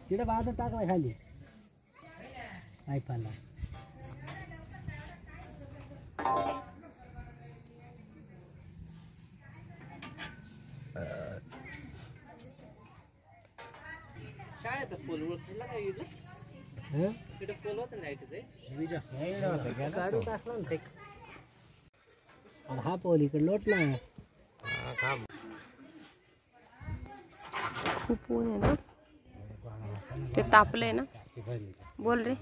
तिकडे बाजू टाकला खाली पाईपाला शाळेचा पोल ओळखला काय इथं तिकडे पोल होता लाईट ते हा पोल इकडे लोट ना खूप ऊन आहे ना ते तापलंय ना बोल रे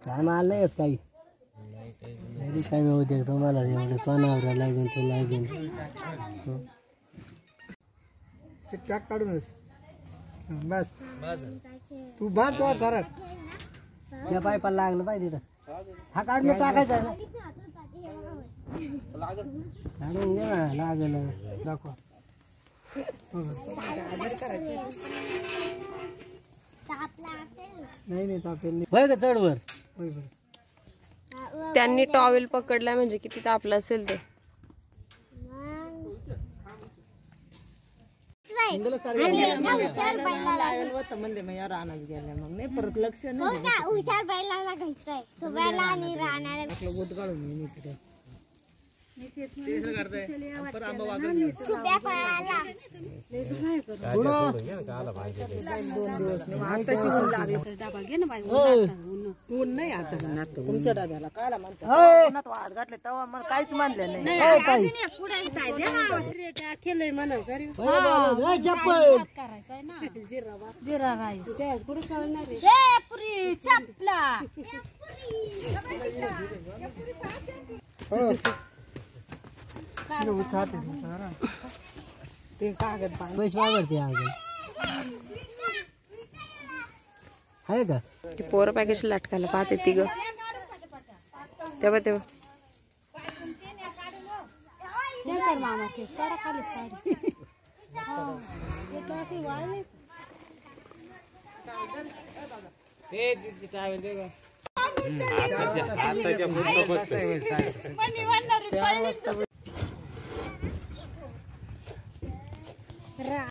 काम आलं नाही काही काय होते तुम्हाला एवढं तणावर लागेल ते लागेल टाक काढूनच बस तू बांध तो सारा त्या पाईपाला लागलं पाहिजे तर हा काढून टाकायचा ना काढून घे ना लागेल दाखवा नाही तापेल नाही होय का चढवर त्यांनी टॉवेल पकडला म्हणजे किती तापलं असेल ते परत लक्ष हुशार बैला लागायचंय सगळ्याला आणि राहणार ऊन नाही आता तुमच्या डब्याला कायला म्हणतो वाद घातले तेव्हा मला काहीच मानलं नाही केलंय म्हणा जिरा राईस पुरी चपला ते कागद पैसे वापरते आहे का ती पोरं पॅकेज लटकायला पाहते ती ग तेव्हा तेव्हा मामा ते सोडा खाली साडी